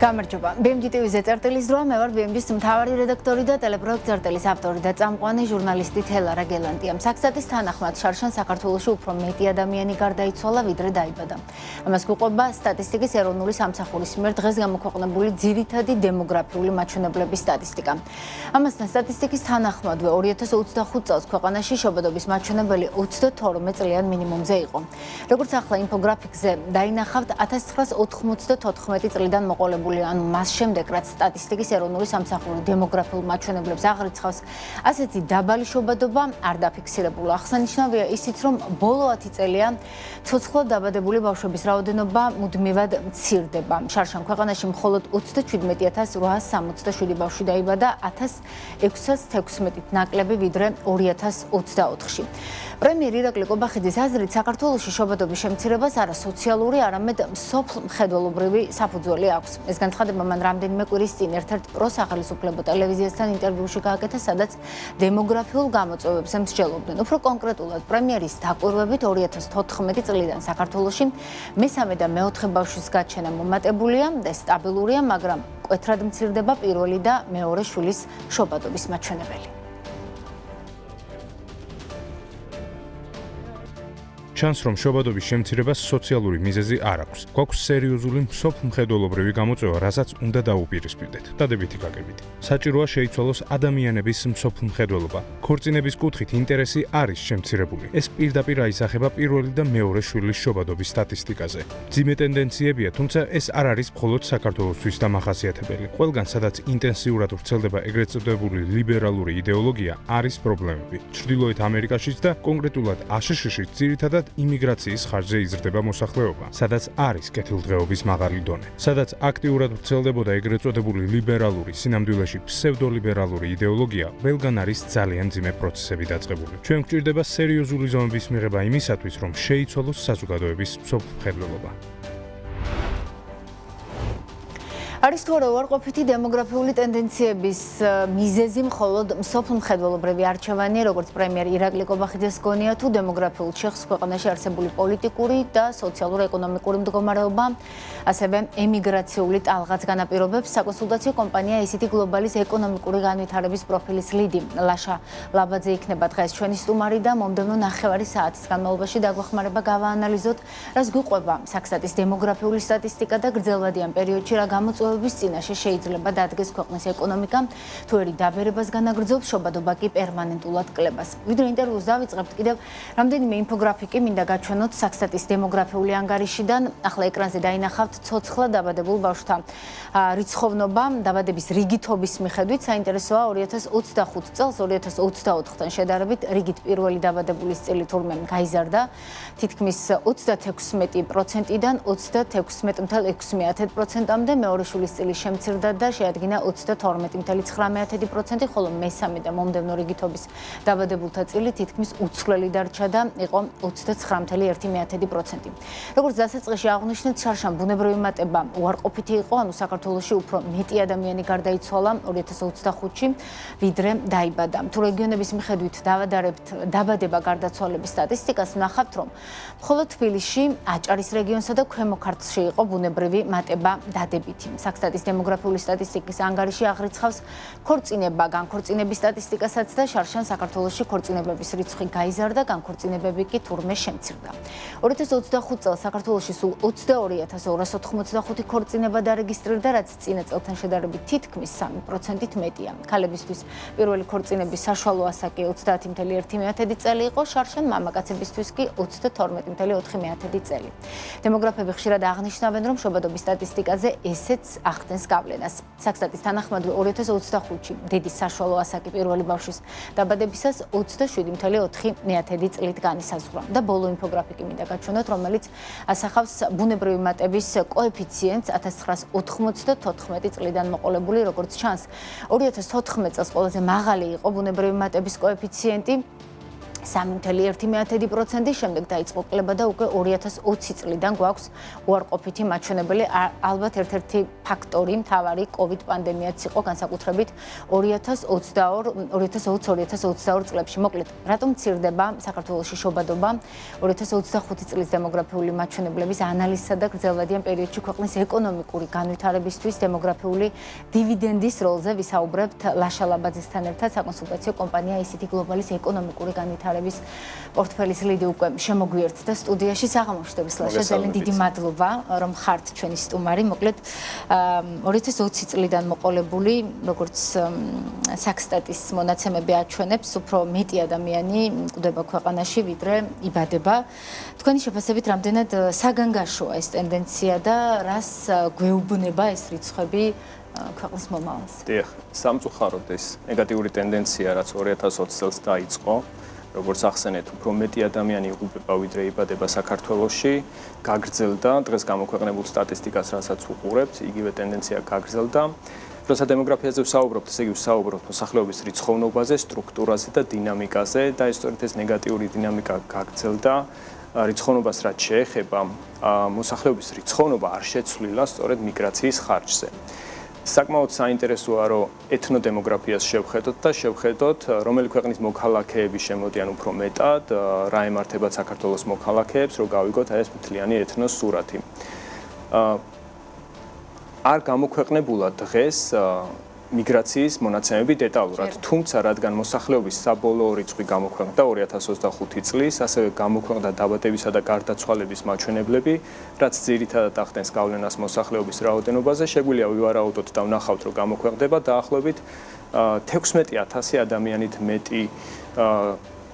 გამარჯობა. BMG TV-ზე წერტილის დროა, მე ვარ BMG-ის მთავარი რედაქტორი და ტელეპროექტ წერტილის ავტორი და წამყვანი ჟურნალისტი თელარა გელანტია. საკსტატის თანახმად შარშან საქართველოში უფრო მეტი ადამიანი გარდაიცვალა, ვიდრე დაიბადა. ამას გვიყვება სტატისტიკის ეროვნული სამსახურის მიერ დღეს გამოქვეყნებული ძირითადი დემოგრაფიული მაჩვენებლების სტატისტიკა. ამასთან სტატისტიკის თანახმადვე 2025 წელს ქვეყანაში შობადობის მაჩვენებელი 22 წლიან მინიმუმზე იყო. როგორც ახლა ინფოგრაფიკზე დაინახავთ, 1994 წლიდან მოყოლებული ანუ მას შემდეგ, რაც სტატისტიკის ეროვნული სამსახური დემოგრაფიულ მაჩვენებლებს აღრიცხავს, ასეთი დაბალი შობადობა არ დაფიქსირებულა. აღსანიშნავია ისიც, რომ ბოლო 10 წელია ცოცხლად დაბადებული ბავშვების რაოდენობა მუდმივად მცირდება. შარშან ქვეყანაში მხოლოდ 37867 ბავშვი დაიბადა, 1616-ით ნაკლები ვიდრე 2024-ში. პრემიერ ირაკლი ყობახიძის აზრით, საქართველოში შობადობის შემცირებას არა სოციალური, არამედ მსოფლმხედველობრივი საფუძველი აქვს. ეს განცხადება მან რამდენიმე კვირის წინ ერთ-ერთ პროსახელისუფლებო ტელევიზიასთან ინტერვიუში გააკეთა, სადაც დემოგრაფიულ გამოწვევებს მსჯელობდნენ. უფრო კონკრეტულად, პრემიერის დაკვირვებით 2014 წლიდან საქართველოში მესამე და მეოთხე ბავშვის გაჩენა მომატებულია და სტაბილურია, მაგრამ მკვეთრად მცირდება პირველი და მეორე შვილის შობადობის მაჩვენებელი. ჩანს, რომ შობადობის შემცირებას სოციალური მიზეზი არ აქვს. გვაქვს სერიოზული მსოფლმხედველობრივი გამოწვევა, რასაც უნდა დაუპირისპირდეთ. დადებითი გაგებით. საჭიროა შეიცვალოს ადამიანების მსოფლმხედველობა. ქორწინების კუთხით ინტერესი არის შემცირებული. ეს პირდაპირ აისახება პირველი და მეორე შვილის შობადობის სტატისტიკაზე. მძიმე ტენდენციებია, თუმცა ეს არ არის მხოლოდ საქართველოსთვის დამახასიათებელი. ყველგან, სადაც ინტენსიურად ვრცელდება ეგრეთ წოდებული ლიბერალური იდეოლოგია, არის პრობლემები. ჩრდილოეთ ამერიკაშიც და კონკრეტულად აშშ-ში ძირითადად იმიგრაციის ხარჯზე იზრდება მოსახლეობა, სადაც არის კეთილდღეობის მაღალი დონე, სადაც აქტიურად ვრცელდებოდა ეგრეთ წოდებული ლიბერალური, სინამდვილეში ფსევდოლიბერალური იდეოლოგია, ყველგან არის ძალიან მძიმე პროცესები დაწყებული. ჩვენ გვჭირდება სერიოზული ზომების მიღება იმისათვის, რომ შეიცვალოს საზოგადოების მსოფლმხედველობა. არის თუ არა უარყოფითი დემოგრაფიული ტენდენციების მიზეზი მხოლოდ მსოფლმხედველობრივი არჩევანი, როგორც პრემიერ ირაკლი ყობახიძეს გონია, თუ დემოგრაფიულ შეხს ქვეყანაში არსებული პოლიტიკური და სოციალურ-ეკონომიკური მდგომარეობა, ასევე ემიგრაციული ტალღაც განაპირობებს. საკონსულტაციო კომპანია ICT გლობალის ეკონომიკური განვითარების პროფილის ლიდი ლაშა ლაბაძე იქნება დღეს ჩვენი სტუმარი და მომდევნო 9 საათის განმავლობაში დაგვეხმარება გავაანალიზოთ, რას გვიყვება საკსტატის დემოგრაფიული სტატისტიკა და გრძელვადიან პერიოდში რა გამოწვევების წინაშე შეიძლება დადგეს ქვეყნის ეკონომიკა, თუ ერი დაბერებას განაგრძობს, შობადობა კი პერმანენტულად კლებას. ვიდრე ინტერვიუს დავიწყებთ, კიდევ რამდენიმე ინფოგრაფიკი მინდა გაჩვენოთ საკსტატის დემოგრაფიული ანგარიშიდან. ახლა ეკრანზე დაინახავთ ცოცხლად დაბადებულ ბავშვთა რიცხოვნობა დაბადების რიგითობის მიხედვით. საინტერესოა 2025 წელს 2024-თან შედარებით რიგით პირველი დაბადებულის წილი თურმე გაიზარდა თითქმის 36%-დან 36.6%-მდე, მეორე შვილის წილი შემცირდა და შეადგინა 32.9%, ხოლო მესამე და მომდევნო რიგითობის დაბადებულთა წილი თითქმის უცვლელი დარჩა და იყო 29.1%. როგორც დასაწყისში აღვნიშნეთ, შარშან ბუნებრივი მატება უარყოფითი იყო, ანუ საქართველოში უფრო მეტი ადამიანი გარდაიცვალა 2025-ში, ვიდრე დაიბადა. თუ რეგიონების მიხედვით დავადარებთ დაბადება გარდაცვალების სტატისტიკას, ვნახავთ, რომ მხოლოდ თბილისში, აჭარის რეგიონსა და ქვემო ქართლში იყო ბუნებრივი მატება დადებითი. საკსტატის დემოგრაფიული სტატისტიკის ანგარიში აღრიცხავს ქორწინება, განქორწინების სტატისტიკასაც და შარშან საქართველოში ქორწინებების რიცხვი გაიზარდა, განქორწინებები კი თურმე შემცირდა. 2025 წელს საქართველოში სულ 22.285 ქორწინება დარეგისტრირდა, რაც წინა წელთან შედარებით თითქმის 3%-ით მეტია. ქალებისთვის პირველი ქორწინების საშუალო ასაკი 30.1 წელი იყო, შარშან მამაკაცებისთვის კი 22.4 წელი. დემოგრაფები ხშირად აღნიშნავენ, რომ შობადობის სტატისტიკაზე ესეც ახდენს გავლენას. საკსტატის თანახმადვე 2025-ში დედის საშუალო ასაკი პირველი ბავშვის დაბადებისას 27.4 წლით განისაზღვრა. და ბოლო ინფოგრაფიკი მინდა გაჩვენოთ, რომელიც ასახავს ბუნებრივი მატების კოეფიციენტს 1994 წლიდან მოყოლებული, როგორც ჩანს 2014 წელს ყველაზე მაღალი იყო ბუნებრივი მატების კოეფიციენტი 3.1%, შემდეგ დაიწყო კლება და უკვე 2020 წლიდან გვაქვს უარყოფითი მაჩვენებელი. ალბათ ერთ-ერთი ფაქტორი მთავარი COVID პანდემიაც იყო, განსაკუთრებით 2020-2022 წლებში. მოკლედ, რატომ მცირდება საქართველოში შობადობა? 2025 წლის დემოგრაფიული მაჩვენებლების ანალიზსა და გრძელვადიან პერიოდში ქვეყნის ეკონომიკური განვითარებისთვის დემოგრაფიული დივიდენდის როლზე ვისაუბრებთ ლაშა ლაბაძესთან ერთად, საკონსულტაციო კომპანია ICT Global-ის ეკონომიკური განვითარების პორტფელის ლიდი უკვე შემოგვიერთდა სტუდიაში. საღამოშტების ლაშა, ძალიან დიდი მადლობა, რომ ხართ ჩვენი სტუმარი. მოკლედ, 2020 წლიდან მოყოლებული, როგორც საქსტატის მონაცემები აჩვენებს, უფრო მეტი ადამიანი მკვდება ქვეყანაში, ვიდრე იბადება. თქვენი შეფასებით, რამდენად საგანგაშოა ეს ტენდენცია და რას გვეუბნება ეს რიცხვები ქვეყნის მომავალს? დიახ, სამწუხაროდ ეს ნეგატიური ტენდენცია, რაც 2020 წელს დაიწყო, როგორც ახსენეთ, უფრო მეტი ადამიანი იღუპება, ვიდრე იბადება საქართველოში, გაგრძელდა. დღეს გამოქვეყნებულ სტატისტიკას, რასაც უყურებთ, იგივე ტენდენცია გაგრძელდა. როცა დემოგრაფიაზე ვსაუბრობთ, ესე იგი ვსაუბრობთ მოსახლეობის რიცხოვნობაზე, სტრუქტურაზე და დინამიკაზე და სწორედ ეს ნეგატიური დინამიკა გაგრძელდა. რიცხოვნობას რაც შეეხება, მოსახლეობის რიცხოვნობა არ შეცვლილა სწორედ მიგრაციის ხარჯზე. საკმაოდ საინტერესოა, რომ ეთნოდემოგრაფიას შევხედოთ და შევხედოთ, რომელი ქვეყნის მოქალაქეები შემოდიან უფრო მეტად, რა ემართებათ საქართველოს მოქალაქეებს, რომ გავიგოთ ეს მთლიანი ეთნოს სურათი. არ გამოქვეყნებულა დღეს მიგრაციის მონაცემები დეტალურად, თუმცა რადგან მოსახლეობის საბოლოო რიცხვი გამოქვეყნდა 2025 წლის, ასევე გამოქვეყნდა დაბადებისა და გარდაცვალების მაჩვენებლები, რაც ძირითადად ახდენს გავლენას მოსახლეობის რაოდენობაზე, შეგვიძლია ვივარაუდოთ და ვნახავთ, რომ გამოქვეყნდება დაახლოებით 16,000 ადამიანით მეტი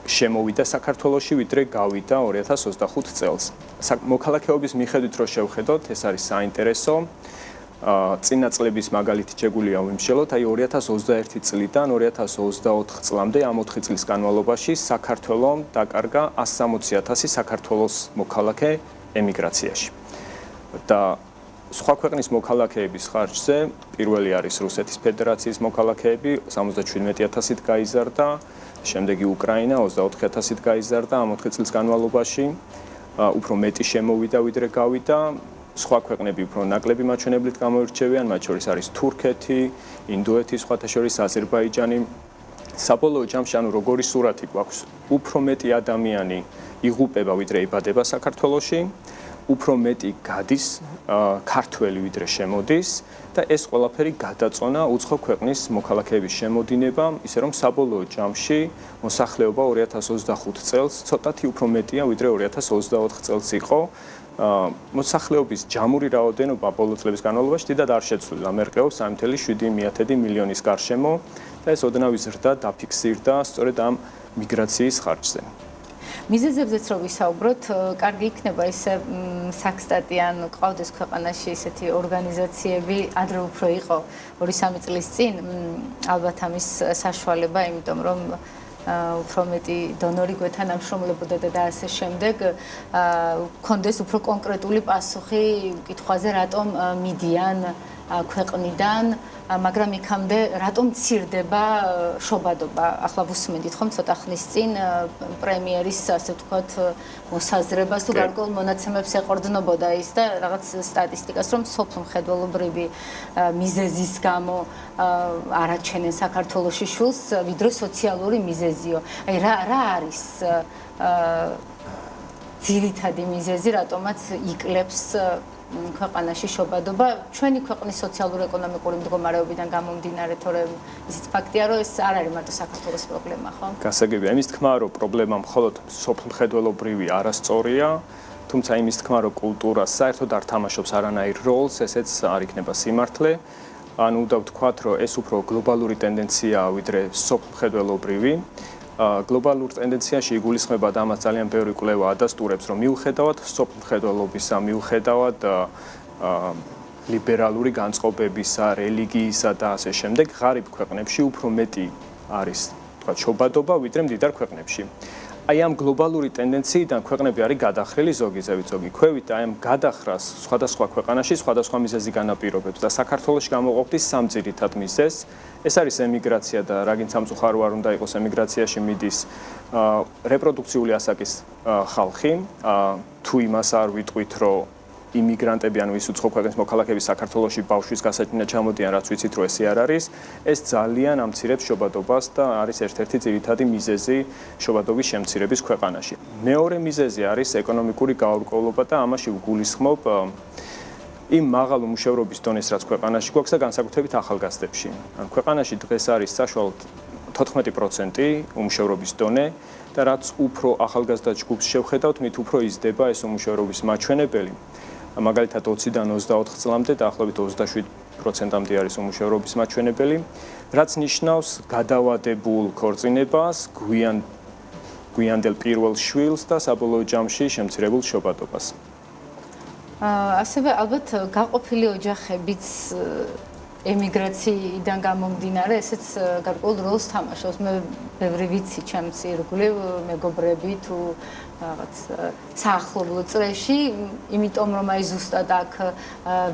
შემოვიდა საქართველოში, ვიდრე გავიდა 2025 წელს. მოქალაქეობის მიხედვით რო შევხედოთ, ეს არის საინტერესო. წინა წლების მაგალითი შეგვიძლია ვიმსჯელოთ, აი 2021 წლიდან 2024 წლამდე ამ 4 წლის განმავლობაში საქართველომ დაკარგა 160,000 საქართველოს მოქალაქე ემიგრაციაში. და სხვა ქვეყნის მოქალაქეების ხარჯზე პირველი არის რუსეთის ფედერაციის მოქალაქეები, 77,000-ით გაიზარდა, შემდეგი უკრაინა 24,000-ით გაიზარდა ამ 4 წლის განმავლობაში, უფრო მეტი შემოვიდა, ვიდრე გავიდა. სხვა ქვეყნები უფრო ნაკლები მაჩვენებლით გამოირჩევიან, მათ შორის არის თურქეთი, ინდოეთი, სხვათა შორის აზერბაიჯანი. საბოლოო ჯამში, ანუ როგორი სურათი გვაქვს, უფრო მეტი ადამიანი იღუპება, ვიდრე იბადება საქართველოში, უფრო მეტი გადის ქართველი, ვიდრე შემოდის და ეს ყველაფერი გადაწონა უცხო ქვეყნის მოქალაქეების შემოდინებამ, ისე რომ საბოლოო ჯამში მოსახლეობა 2025 წელს ცოტათი უფრო მეტია, ვიდრე 2024 წელს იყო. მოსახლეობის ჯამური რაოდენობა ბოლო წლების განმავლობაში დიდად არ შეცვლილა, მერყეობს 3,7 მილიონის გარშემო და ეს ოდნავ იზრდა, დაფიქსირდა სწორედ ამ მიგრაციის ხარჯზე. მიზეზებზეც რო ვისაუბროთ, კარგი იქნება ისე საქსტატი ან ყავდეს ქვეყანაში ისეთი ორგანიზაციები, ადრე უფრო იყო 2-3 წლის წინ, ალბათ ამის საშუალება, იმიტომ რომ უფრო მეტი დონორი გვეთანამშრომლებოდა და ასე შემდეგ, გქონდეს უფრო კონკრეტული პასუხი კითხვაზე, რატომ მიდიან ქვეყნიდან, მაგრამ იქამდე რატომ მცირდება შობადობა? ახლა ვუსმენდით ხომ ცოტა ხნის წინ პრემიერის, ასე ვთქვათ, მოსაზრებას თუ გარკვეულ მონაცემებს ეყრდნობოდა ის და რაღაც სტატისტიკას, რომ სოფლმხედველობრივი მიზეზის გამო არაჩენენ საქართველოში შულს, ვიდრე სოციალური მიზეზიო. აი რა არის ძირითადი მიზეზი, რატომაც იკლებს ქვეყანაში შობადობა, ჩვენი ქვეყნის სოციალურ-ეკონომიკური მდგომარეობიდან გამომდინარე, თორემ ისიც ფაქტია, რომ ეს არ არის მარტო საქართველოს პრობლემა, ხო? გასაგებია იმის თქმა, რომ პრობლემა მხოლოდ სოფლმხედველობრივი არასწორია, თუმცა იმის თქმა, რომ კულტურა საერთოდ არ თამაშობს არანაირ როლს, ესეც არ იქნება სიმართლე. ანუ უნდა ვთქვათ, რომ ეს უფრო გლობალური ტენდენციაა, ვიდრე სოფლმხედველობრივი. გლობალურ ტენდენციაში იგულისხმება და ამას ძალიან ბევრი კვლევა ადასტურებს, რომ მიუხედავად სოფლმხედველობისა, მიუხედავად ლიბერალური განწყობებისა, რელიგიისა და ასე შემდეგ, ღარიბ ქვეყნებში უფრო მეტი არის, თქვათ, შობადობა, ვიდრე მდიდარ ქვეყნებში. აი ამ გლობალური ტენდენციიდან ქვეყნები არის გადახრილი ზოგი ქვევით აი ამ გადახრას სხვადასხვა ქვეყანაში სხვადასხვა მიზეზი განაპირობებს და საქართველოში გამოყოფდის სამ ძირითად მიზეზს. ეს არის ემიგრაცია და რაგინ სამწუხარო არ უნდა იყოს ემიგრაციაში მიდის რეპროდუქციული ასაკის ხალხი. თუ იმას არ ვიტყვით, რომ იმიგრანტები ანუ ის უცხო ქვეყნის მოქალაქეები საქართველოში ბავშვის გასაჩინად ჩამოდიან, რაც ვიცით, რომ ესე არ არის, ეს ძალიან ამცირებს შობადობას და არის ერთ-ერთი ძირითადი მიზეზი შობადობის შემცირების ქვეყანაში. მეორე მიზეზი არის ეკონომიკური გაურკვევლობა და ამაში ვგულისხმობ იმ მაღალ უმუშევრობის დონეს, რაც ქვეყანაში გვაქვს და განსაკუთრებით ახალგაზრდებში. ანუ ქვეყანაში დღეს არის საშუალოდ 14% უმუშევრობის დონე და რაც უფრო ახალგაზრდა ჯგუფს შევხედავთ, მით უფრო იზრდება ეს უმუშევრობის მაჩვენებელი. მაგალითად 20-დან 24 წლამდე დაახლოებით 27%-მდე არის უმუშევრობის მაჩვენებელი, რაც ნიშნავს გადავადებულ ქორწინებას, გვიანდელ პირველ შვილს და საბოლოო ჯამში შემცირებულ შობადობას. ასევე ალბათ გაყოფილი ოჯახებიც ემიგრაციიდან გამომდინარე, ესეც გარკვეულ როლს თამაშობს. მე ბევრი ვიცი ჩემს ირგვლივ მეგობრები თუ რაღაც საახლობლო წრეში, იმიტომ რომ აი ზუსტად აქ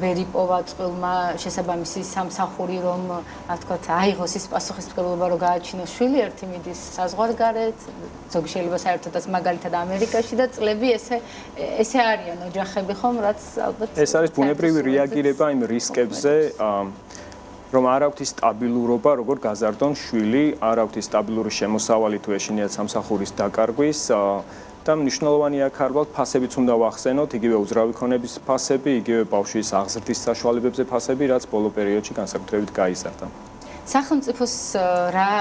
ვერ იპოვა წყვილმა შესაბამისი სამსახური, რომ რა ვთქვათ, აიღოს ის პასუხისმგებლობა, რომ გააჩინოს შვილი, ერთი მიდის საზღვარგარეთ, ზოგი შეიძლება საერთოდაც მაგალითად ამერიკაში და წლები ესე არიან ოჯახები ხომ, რაც ალბათ ეს არის ბუნებრივი რეაგირება იმ რისკებზე, რომ არ აქვთ ის სტაბილურობა, როგორ გაზარდონ შვილი, არ აქვთ ის სტაბილური შემოსავალი თუ ეშინიათ სამსახურის დაკარგვის და მნიშვნელოვანია აქ ალბათ ფასებიც უნდა ვახსენოთ, იგივე უძრავი ქონების ფასები, იგივე ბავშვის აღზრდის საშუალებებზე ფასები, რაც ბოლო პერიოდში განსაკუთრებით გაიზარდა. სახელმწიფოს რა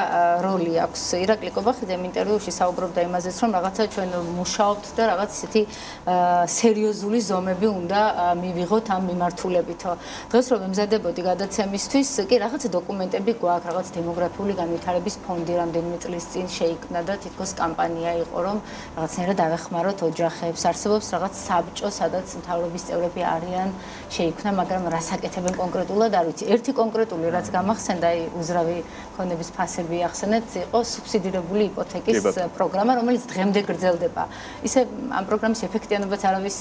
როლი აქვს? ირაკლი კობახიძე ინტერვიუში საუბრობდა იმაზეც, რომ რაღაცა ჩვენ მუშაობთ და რაღაც ისეთი სერიოზული ზომები უნდა მივიღოთ ამ მიმართულებით. დღეს რომ ემზადებოდი გადაცემისთვის, კი რაღაცა დოკუმენტები გვაქვს, რაღაც დემოგრაფიული განვითარების ფონდი რამდენიმე წლის წინ შეიქმნა და თითქოს კამპანია იყო, რომ რაღაცნაირად ავეხმაროთ ოჯახებს. არსებობს რაღაც საბჭო, სადაც მთავრობის წევრები არიან, შეიქმნა, მაგრამ რას აკეთებენ კონკრეტულად არ ვიცი. ერთი კონკრეტული რაც გამახსენდა, უძრავი ქონების ფასები ახსენეთ, იყო სუბსიდირებული იპოთეკის პროგრამა, რომელიც დღემდე გრძელდება. ისე ამ პროგრამის ეფექტიანობაც არავის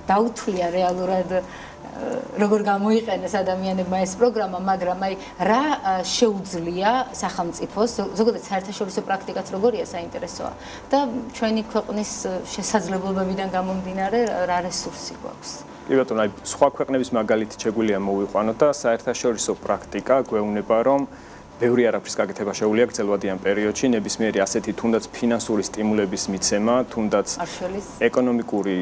დაუთვლია რეალურად როგორ გამოიყენეს ადამიანებმა ეს პროგრამა, მაგრამ აი რა შეუძლია სახელმწიფოს, ზოგადად საერთაშორისო პრაქტიკაც როგორია საინტერესოა და ჩვენი ქვეყნის შესაძლებლობებიდან გამომდინარე რა რესურსი გვაქვს. კი ბატონო, აი სხვა ქვეყნების მაგალითი შეგვიძლია მოვიყვანოთ და საერთაშორისო პრაქტიკა გვეუბნება, რომ ბევრი არაფრის გაკეთება შეუძლია გრძელვადიან პერიოდში, ნებისმიერი ასეთი თუნდაც ფინანსური სტიმულების მიცემა, თუნდაც ეკონომიკური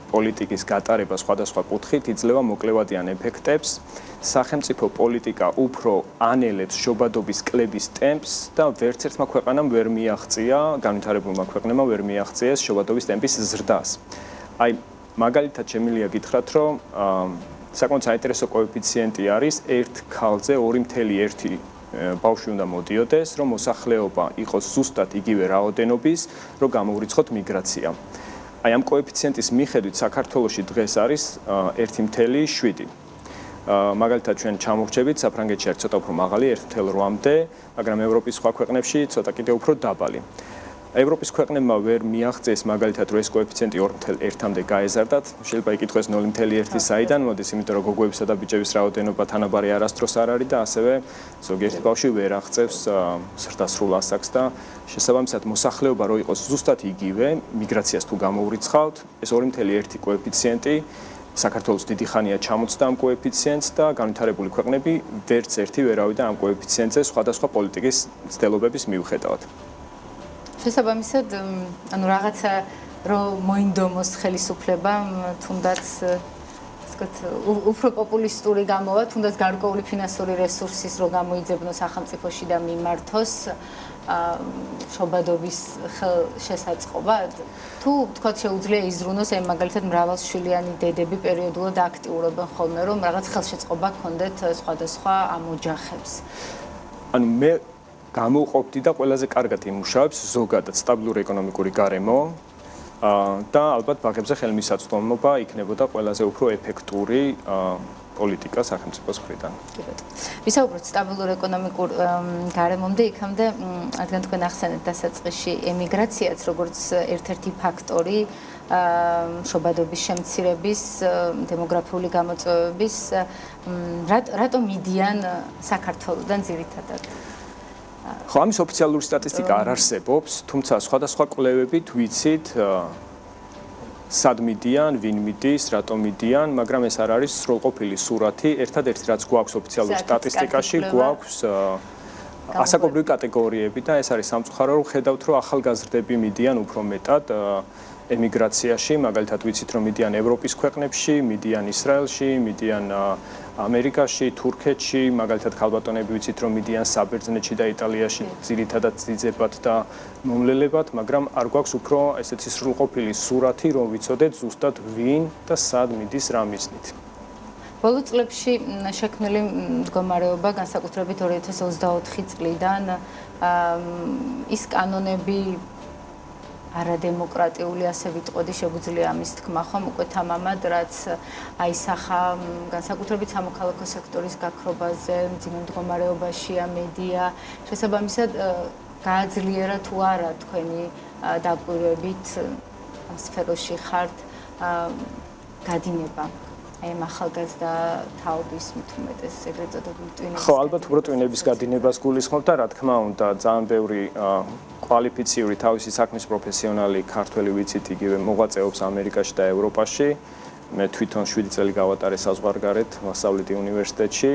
პოლიტიკის გატარება სხვადასხვა კუთხით იძლევა მოკლევადიან ეფექტებს. სახელმწიფო პოლიტიკა უფრო ანელებს შობადობის კლების ტემპს და ვერც ერთმა ქვეყანამ ვერ მიაღწია, განვითარებულმა ქვეყნებმა ვერ მიაღწია ეს შობადობის ტემპის ზრდას. აი მაგალითად შემიძლია გითხრათ, რომ საკმაოდ საინტერესო კოეფიციენტი არის 1 ქალზე 2.1 ბავშვი უნდა მოდიოდეს, რომ მოსახლეობა იყოს ზუსტად იგივე რაოდენობის, რომ გამოვრიცხოთ მიგრაცია. აი ამ კოეფიციენტის მიხედვით საქართველოში დღეს არის 1.7. მაგალითად ჩვენ ჩამოვრჩებით საფრანგეთში არის ცოტა უფრო მაღალი 1.8-მდე, მაგრამ ევროპის სხვა ქვეყნებში ცოტა კიდევ უფრო დაბალი. ევროპის ქვეყნებმა ვერ მიაღწიეს მაგალითად რომ ეს კოეფიციენტი 2.1-მდე გაეზარდათ. შეიძლება იკითხოს 0.1 საიდან მოდის, იმიტომ რომ გოგოებისა და ბიჭების რაოდენობა თანაბარი არასდროს არ არის და ასევე ზოგიერთი ბავშვი ვერ აღწევს ზრდასრულ ასაკს და შესაბამისად მოსახლეობა რო იყოს ზუსტად იგივე, მიგრაციას თუ გამოვრიცხავთ, ეს 2.1 კოეფიციენტი საქართველოს დიდი ხანია ჩამოწდა ამ კოეფიციენტს და განვითარებული ქვეყნები ვერც ერთი ვერ ავიდა ამ კოეფიციენტზე სხვადასხვა პოლიტიკის ცდილობების მიუხედავად. შესაბამისად, ანუ რაღაცა რომ მოინდომოს ხელისუფლებამ, თუნდაც უფრო პოპულისტური გამოვა, თუნდაც გარკვეული ფინანსური რესურსის რო გამოიძებნოს სახელმწიფოში და მიმართოს შობადობის შესაწყობა, თუ თქვათ შეუძლია იზრუნოს აი მაგალითად მრავალშვილიანი დედები პერიოდულად აქტიურობენ ხოლმე, რომ რაღაც ხელშეწყობა გქონდეთ სხვადასხვა ამ ოჯახებს. ანუ მე გამოვყოფდი და ყველაზე კარგად იმუშავებს ზოგადად სტაბილური ეკონომიკური გარემო და ალბათ ბაღებზე ხელმისაწვდომობა იქნებოდა ყველაზე უფრო ეფექტური პოლიტიკა სახელმწიფოს მხრიდან. კი ბატონო. ვისაუბროთ სტაბილურ ეკონომიკურ გარემომდე, იქამდე რადგან თქვენ ახსენეთ დასაწყისში ემიგრაციაც როგორც ერთ-ერთი ფაქტორი შობადობის შემცირების, დემოგრაფიული გამოწვევების, რატომ მიდიან საქართველოდან ძირითადად? ხო, ამის ოფიციალური სტატისტიკა არ არსებობს, თუმცა სხვადასხვა კვლევებით ვიცით სად მიდიან, ვინ მიდის, რატომ მიდიან, მაგრამ ეს არ არის სრულყოფილი სურათი. ერთადერთი რაც გვაქვს ოფიციალურ სტატისტიკაში, გვაქვს ასაკობრივი კატეგორიები და ეს არის სამწუხარო, რომ ხედავთ, რომ ახალგაზრდები მიდიან უფრო მეტად ემიგრაციაში, მაგალითად ვიცით, რომ მიდიან ევროპის ქვეყნებში, მიდიან ისრაელში, მიდიან ამერიკაში, თურქეთში, მაგალითად ქალბატონები ვიცით, რომ მიდიან საბერძნეთში და იტალიაში, ძირითადად ძიძებად და მომლელებად, მაგრამ არ გვაქვს უფრო ესეთი სრულყოფილი სურათი, რომ ვიცოდეთ ზუსტად ვინ და სად მიდის რა მიზნით. ბოლო წლებში შექმნილი მდგომარეობა, განსაკუთრებით 2024 წლიდან ის კანონები არადემოკრატიული, ასე ვიტყოდი, შეგვიძლია ამის თქმა ხომ უკვე თამამად, რაც აისახა განსაკუთრებით სამოქალაქო სექტორის გაქრობაზე, მძიმე მდგომარეობაშია მედია, შესაბამისად გააძლიერა თუ არა თქვენი დაკვირვებით ამ სფეროში ხართ გადინება აი ახალგაზრდა თაობის მithumetes ეგრეთ წოდებული ტვინების. ხო, ალბათ უფრო ტვინების გადინებას გულისხმობ და რა თქმა უნდა, ძალიან ბევრი კვალიფიციური თავისი საქმის პროფესიონალი ქართველი ვიცით, იგივე მოღვაწეობს ამერიკაში და ევროპაში. მე თვითონ 7 წელი გავატარე საზღვარგარეთ, ვასწავლეთი უნივერსიტეტში.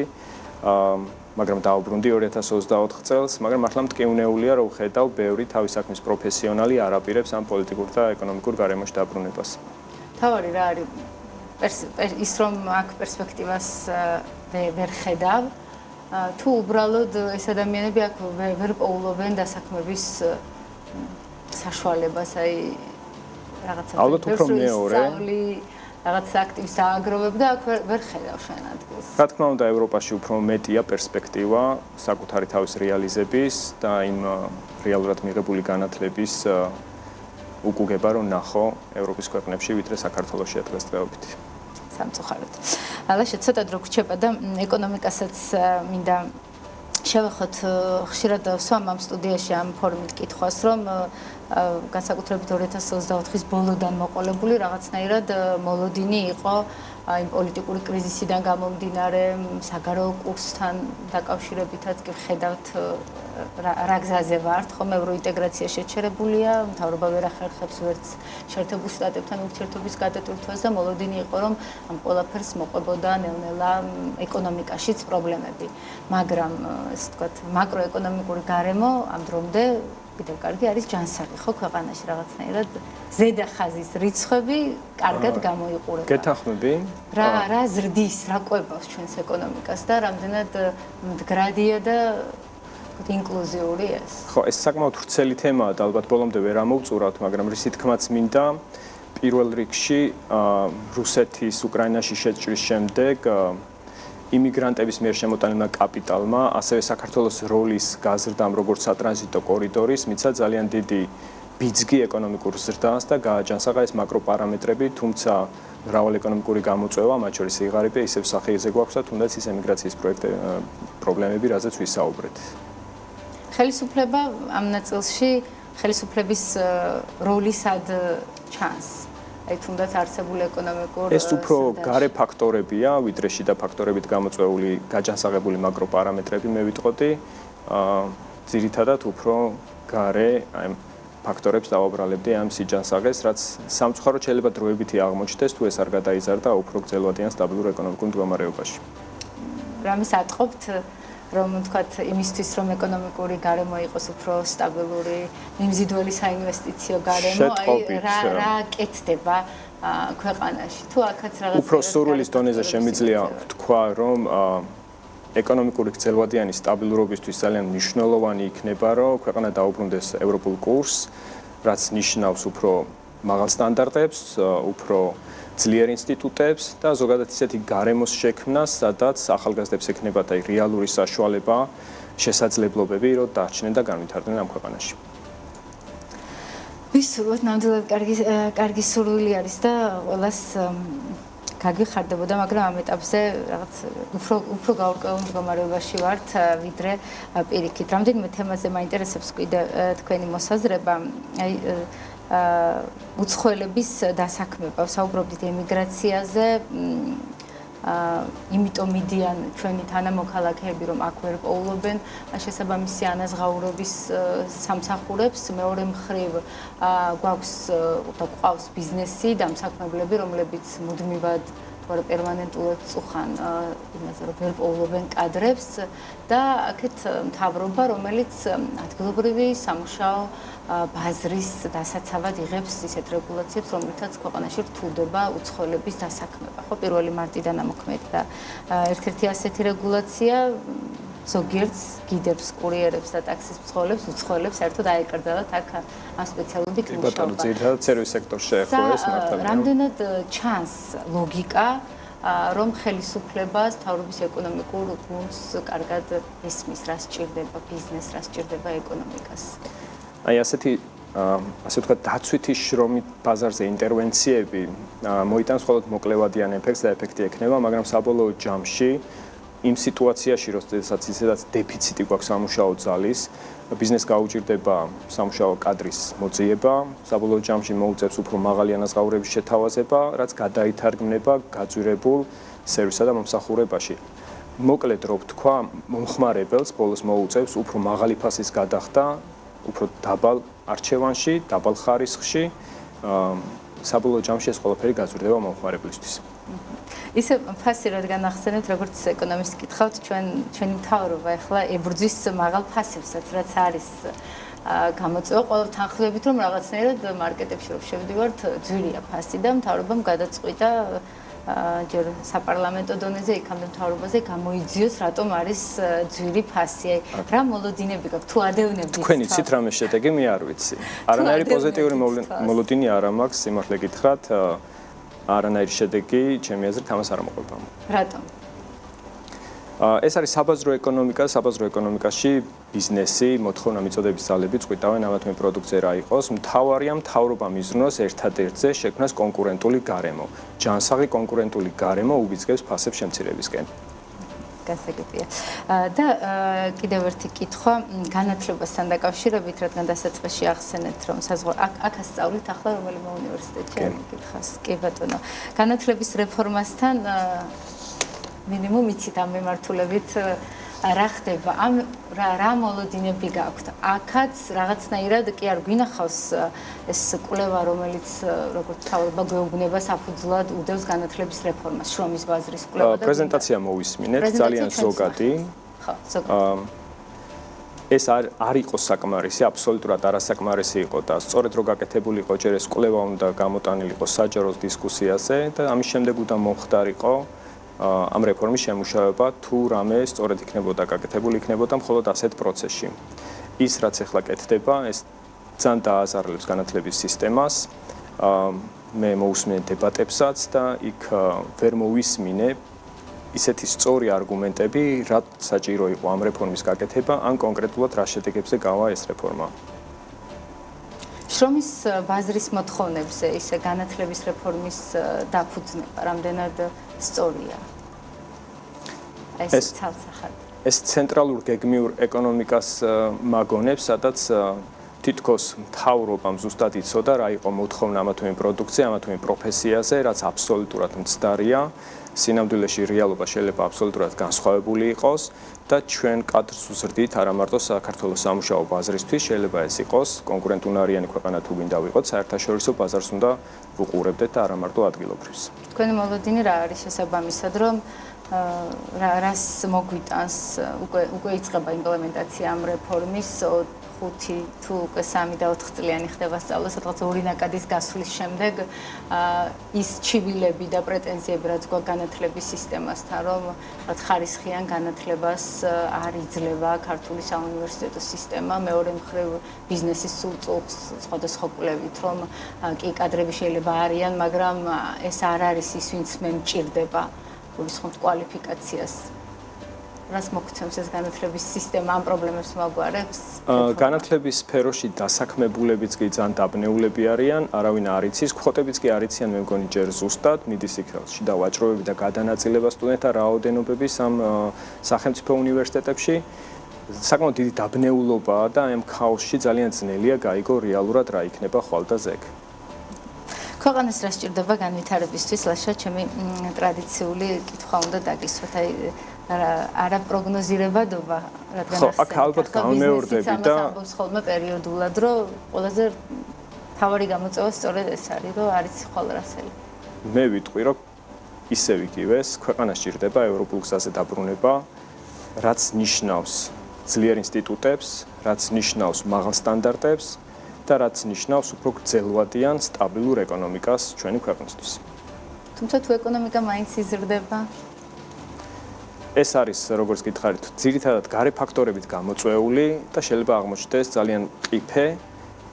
მაგრამ დაუბრუნდი 2024 წელს, მაგრამ ახლა მტკივნეულია, რომ ხედავ ბევრი თავის საქმის პროფესიონალი არ აპირებს ამ პოლიტიკურ და ეკონომიკურ გარემოში დაბრუნებას. თავარი რა არის ის რომ აქ პერსპექტივას ვერ ხედავ თუ უბრალოდ ეს ადამიანები აქ ვერ პოულობენ დასაქმების საშუალებას აი რაღაცა ალბათ უფრო მეორე რაღაც აქტივს დააგროვებ და აქ ვერ ხედავ შენ ადგილს. რა თქმა უნდა, ევროპაში უფრო მეტია პერსპექტივა საკუთარი თავის რეალიზების და იმ რეალურად მიღებული განათლების უკუგება რომ ნახო ევროპის ქვეყნებში, ვიდრე საქართველოში დღესდღეობით. სამწუხაროდ. ალაშა ცოტა დრო გრჩება და ეკონომიკასაც მინდა შევეხოთ ხშირად ვსვამ ამ სტუდიაში ამ ფორმით კითხვას, რომ განსაკუთრებით 2024-ის ბოლოდან მოყოლებული რაღაცნაირად მოლოდინი იყო აი პოლიტიკური კრიზისიდან გამომდინარე, საგარეო კურსთან დაკავშირებითაც კი ხედავთ რა გზაზე ვართ, ხომ ევროინტეგრაცია შეჩერებულია, მთავრობა ვერ ახერხებს ვერც შეერთებულ შტატებთან ურთიერთობის გადატვირთვას და მოლოდინი იყო, რომ ამ ყველაფერს მოყვებოდა ნელ-ნელა ეკონომიკაშიც პრობლემები. მაგრამ ესე ვთქვათ, მაკროეკონომიკური გარემო ამ დრომდე კიდევ კარგი არის ჯანსაღი, ხო, ქვეყანაში რაღაცნაირად ზედა ხაზის რიცხვები კარგად გამოიყურება. გეთანხმები? რა ზრდის, რა ყვებავს ჩვენს ეკონომიკას და რამდენად მდგრადია და ინკლუზიური ეს. ხო, ეს საკმაოდ ვრცელი თემაა და ალბათ ბოლომდე ვერ ამოვწურავთ, მაგრამ რისი თქმაც მინდა, პირველ რიგში რუსეთის უკრაინაში შეჭრის შემდეგ იმიგრანტების მიერ შემოტანილმა კაპიტალმა, ასევე საქართველოს როლის გაზრდამ როგორც სატრანზიტო კორიდორის, მისცა ძალიან დიდი ბიძგი ეკონომიკურ ზრდას და გააჯანსაღა ეს მაკროპარამეტრები, თუმცა მრავალი ეკონომიკური გამოწვევა, მათ შორის იღარიბე, ისევ სახეზე გვაქვს და თუნდაც ის ემიგრაციის პრობლემები, რაზეც ვისაუბრეთ. ხელისუფლება ამ ნაწილში ხელისუფლების როლი სად ჩანს? აი თუნდაც არსებული ეკონომიკურ ეს უფრო გარე ფაქტორებია, ვიდრე შიდა ფაქტორებით გამოწვეული გაჯანსაღებული მაკროპარამეტრები, მე ვიტყოდი, ძირითადად უფრო გარე აი ფაქტორებს დავაბრალებდი ამ სიჯანსაღეს, რაც სამწუხაროდ შეიძლება დროებითი აღმოჩნდეს, თუ ეს არ გადაიზარდა უფრო გრძელვადიან სტაბილურ ეკონომიკურ მდგომარეობაში. რამის ატყობთ რომ თქვათ იმისთვის რომ ეკონომიკური გარემო იყოს უფრო სტაბილური, მიმზიდველი საინვესტიციო გარემო, აი რა კეთდება ქვეყანაში. თუ აქაც რაღაც უფრო სურვილის დონეზე შემიძლია თქვა, რომ ეკონომიკური გრძელვადიანი სტაბილურობისთვის ძალიან მნიშვნელოვანი იქნება, რომ ქვეყანა დაუბრუნდეს ევროპულ კურსს, რაც ნიშნავს უფრო მაღალ სტანდარტებს, უფრო ძლიერ ინსტიტუტებს და ზოგადად ისეთი გარემოს შექმნას, სადაც ახალგაზრდებს ექნებათ აი რეალური საშუალება, შესაძლებლობები, რომ დარჩნენ და განვითარდნენ ამ ქვეყანაში. ვისურვოთ ნამდვილად კარგი სურვილი არის და ყველას გაგიხარდებოდა, მაგრამ ამ ეტაპზე რაღაც უფრო გაურკვეველ მდგომარეობაში ვართ, ვიდრე პირიქით. რამდენიმე თემაზე მაინტერესებს კიდე თქვენი მოსაზრება. აი უცხოელების დასაქმება, საუბრობდით ემიგრაციაზე, იმიტომ მიდიან ჩვენი თანამოქალაქეები, რომ აქ ვერ პოულობენ შესაბამისი ანაზღაურების სამსახურებს. მეორე მხრივ გვაქვს და გვყავს ბიზნესი, დამსაქმებლები, რომლებიც მუდმივად პერმანენტულად წუხან იმაზე, რომ ვერ პოულობენ კადრებს და აქეთ მთავრობა, რომელიც ადგილობრივი სამუშაო ბაზრის დასაცავად იღებს ისეთ რეგულაციებს, რომლითაც ქვეყანაში რთულდება უცხოელების დასაქმება. ხო, 1 მარტიდან ამოქმედი და ერთ-ერთი ასეთი რეგულაცია ზოგიერთს გიდებს კურიერებს და ტაქსის მცხოვრებს უცხოელებს საერთოდ აეკრძალათ აქ ამ სპეციალობით მუშაობა. ბატონო, ძირითადად სერვის სექტორში შეეხო ეს მართალია. რამდენად ჩანს ლოგიკა, რომ ხელისუფლებას თავრობის ეკონომიკურ გუნდს კარგად ესმის, რა სჭირდება ბიზნესს, რა სჭირდება ეკონომიკას. აი ასე ვთქვათ, დაცვითი შრომით ბაზარზე ინტერვენციები მოიტანს მხოლოდ მოკლევადიან ეფექტს და ეფექტი ექნება, მაგრამ საბოლოო ჯამში იმ სიტუაციაში, როდესაც ისედაც დეფიციტი გვაქვს სამუშაო ძალის, ბიზნესს გაუჭირდება სამუშაო კადრის მოძიება, საბოლოო ჯამში მოუწევს უფრო მაღალი ანაზღაურების შეთავაზება, რაც გადაითარგმნება გაძვირებულ სერვისსა და მომსახურებაში. მოკლედ რო ვთქვა, მომხმარებელს ბოლოს მოუწევს უფრო მაღალი ფასის გადახდა, უფრო დაბალ არჩევანში, დაბალ ხარისხში, საბოლოო ჯამში ეს ყველაფერი გაძვირდება მომხმარებლისთვის. ისე ფასი რადგან ახსენეთ, როგორც ეკონომისტი გითხავთ, ჩვენი მთავრობა ახლა ებრძვის მაღალ ფასებსაც, რაც არის გამოწვევა ყოველ თანხლებით, რომ რაღაცნაირად მარკეტებში რო შევდივართ, ძვირია ფასი და მთავრობამ გადაწყვიტა ჯერ საპარლამენტო დონეზე, იქამდე მთავრობაზე გამოიძიოს, რატომ არის ძვირი ფასი. რა მოლოდინები გაქვთ? თუ ადევნებთ? თქვენ იცით რამე შედეგი, მე არ ვიცი. არანაირი პოზიტიური მოლოდინი არ მაქვს, სიმართლე გითხრათ, არანაირი შედეგი, ჩემი აზრით, ამას არ მოყვება. რატომ? ეს არის საბაზრო ეკონომიკა, საბაზრო ეკონომიკაში ბიზნესი, მოთხოვნა მიწოდების ძალები წყვიტავენ ამა თუ იმ პროდუქტზე რა იყოს. მთავარია მთავრობა მიზნოს ერთადერთზე შექმნას კონკურენტული გარემო. ჯანსაღი კონკურენტული გარემო უბიძგებს ფასებს შემცირებისკენ. გასაგებია. და კიდევ ერთი კითხვა განათლებასთან დაკავშირებით, რადგან დასაწყისში ახსენეთ, რომ აქ ასწავლით ახლა რომელიმე უნივერსიტეტში კითხავს. კი ბატონო. განათლების რეფორმასთან მინიმუმ იცით ამ მიმართულებით რა ხდება, რა მოლოდინები გაქვთ. აქაც რაღაცნაირად კი არ გვინახავს ეს კვლევა, რომელიც როგორც თავება გვეუბნება საფუძვლად უდევს განათლების რეფორმას, შრომის ბაზრის კვლევა და პრეზენტაცია მოვისმინეთ, ძალიან ზოგადი. ხო, ზოგადი. ეს არ იყო საკმარისი, აბსოლუტურად არასაკმარისი იყო და სწორედ რო გაკეთებული იყო ჯერ ეს კვლევა უნდა გამოტანილიყო საჯარო დისკუსიაზე და ამის შემდეგ უნდა მომხდარიყო ამ რეფორმის შემუშავება, თუ რამე სწორედ იქნებოდა გაკეთებული იქნებოდა მხოლოდ ასეთ პროცესში. ის რაც ახლა კეთდება, ეს ძალიან დააზარალებს განათლების სისტემას. მე მოусმინე დებატებსაც და იქ ვერ მოვისმინე ისეთი სწორი არგუმენტები, რაც საჭირო იყო ამ რეფორმის გაკეთება, ან კონკრეტულად რა შედეგებზე გავა ეს რეფორმა. შრომის ბაზრის მოთხოვნებზე ისე განათლების რეფორმის დაფუძნება რამდენად სწორია? ეს ცალსახად. ეს ცენტრალურ გეგმიურ ეკონომიკას მაგონებს, სადაც თითქოს მთავრობამ ზუსტად იცოდა რა იყო მოთხოვნა ამა თუ იმ პროდუქცია, ამა თუ იმ პროფესიაზე, რაც აბსოლუტურად მცდარია. სინამდვილეში რეალობა შეიძლება აბსოლუტურად განსხვავებული იყოს და ჩვენ კადრს ვზრდით არა მარტო საქართველოს სამუშაო ბაზრისთვის, შეიძლება ეს იყოს კონკურენტუნარიანი ქვეყანა თუ გინდა ვიყოთ, საერთაშორისო ბაზარს უნდა ვუყურებდეთ და არა მარტო ადგილობრივს. თქვენი მოლოდინი რა არის შესაბამისად, რომ რას მოგვიტანს უკვე იწყება იმპლემენტაცია ამ რეფორმის 5 თუ უკვე 3 და 4 წლიანი ხდება სწავლა, სადღაც 2 ნაკადის გასვლის შემდეგ ის ჩივილები და პრეტენზიები, რაც გვაქვს განათლების სისტემასთან, რომ ხარისხიან განათლებას არ იძლევა ქართული საუნივერსიტეტო სისტემა, მეორე მხრივ ბიზნესის სულ წუხს სხვადასხვა კვლევით, რომ კი კადრები შეიძლება არიან, მაგრამ ეს არ არის ის, ვინც მე მჭირდება გულისხმობთ კვალიფიკაციას. რას მოგცემს ეს განათლების სისტემა ამ პრობლემებს მოგვარებს? განათლების სფეროში დასაქმებულებიც კი ძალიან დაბნეულები არიან, არავინ არ იცის, ხვოტებიც კი არ იციან, მე მგონი ჯერ ზუსტად მიდის იქ შიდა ვაჭრობები და გადანაწილება სტუდენტთა რაოდენობების ამ სახელმწიფო უნივერსიტეტებში. საკმაოდ დიდი დაბნეულობაა და ამ ქაოსში ძალიან ძნელია გაიგო რეალურად რა იქნება ხვალ და ზეგ. ქვეყანას რა სჭირდება განვითარებისთვის, ლაშა, ჩემი ტრადიციული კითხვა უნდა დაგისვათ, აი არა პროგნოზირებადობა, რადგან ხო, აქ ალბათ გამეორდები და ამბობს ხოლმე პერიოდულად, რომ ყველაზე თავარი გამოწვევა სწორედ ეს არის, რომ არის ხვალ რასელი. მე ვიტყვი, რომ ისევ იგივეს, ქვეყანას სჭირდება ევროპულ გზაზე დაბრუნება, რაც ნიშნავს ძლიერ ინსტიტუტებს, რაც ნიშნავს მაღალ სტანდარტებს და რაც ნიშნავს უფრო გრძელვადიან სტაბილურ ეკონომიკას ჩვენი ქვეყნისთვის. თუმცა თუ ეკონომიკა მაინც იზრდება, ეს არის, როგორც გითხარით, ძირითადად გარე ფაქტორებით გამოწვეული და შეიძლება აღმოჩნდეს ძალიან მყიფე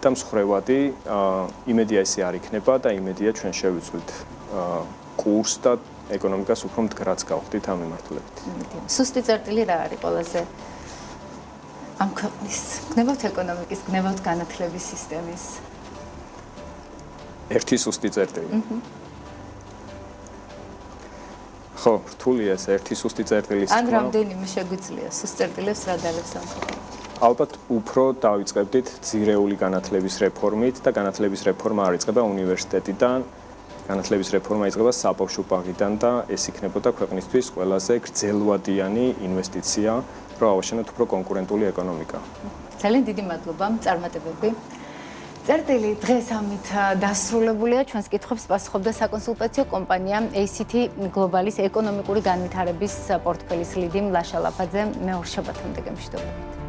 და მსხვერპლი იმედია ესე არ იქნება და იმედია ჩვენ შევიცვლით კურსს და ეკონომიკას უფრო მდგრადს გავხდით ამ მიმართულებით. სუსტი წერტილი რა არის ყველაზე ამ ქვეყნის გნებავთ ეკონომიკის, გნებავთ განათლების სისტემის? ერთი სუსტი წერტილი. ხო, რთულია ეს ერთი სუსტი წერტილის ან რამდენიმე შეგვიძლია სუსტ წერტილებს რა დალებს ამ ქვეყანას? ალბათ უფრო დავიწყებდით ძირეული განათლების რეფორმით და განათლების რეფორმა არ იწყება უნივერსიტეტიდან, განათლების რეფორმა იწყება საბავშვო ბაღიდან და ეს იქნებოდა ქვეყნისთვის ყველაზე გრძელვადიანი ინვესტიცია, რომ ავაშენოთ უფრო კონკურენტული ეკონომიკა. ძალიან დიდი მადლობა, წარმატებები. წერტილი დღეს ამით დასრულებულია. ჩვენს კითხვებს პასუხობდა საკონსულტაციო კომპანია ACT Global-ის ეკონომიკური განვითარების პორტფელის ლიდი ლაშა ლაფაძე. მეორე შაბათამდე გემშვიდობებით.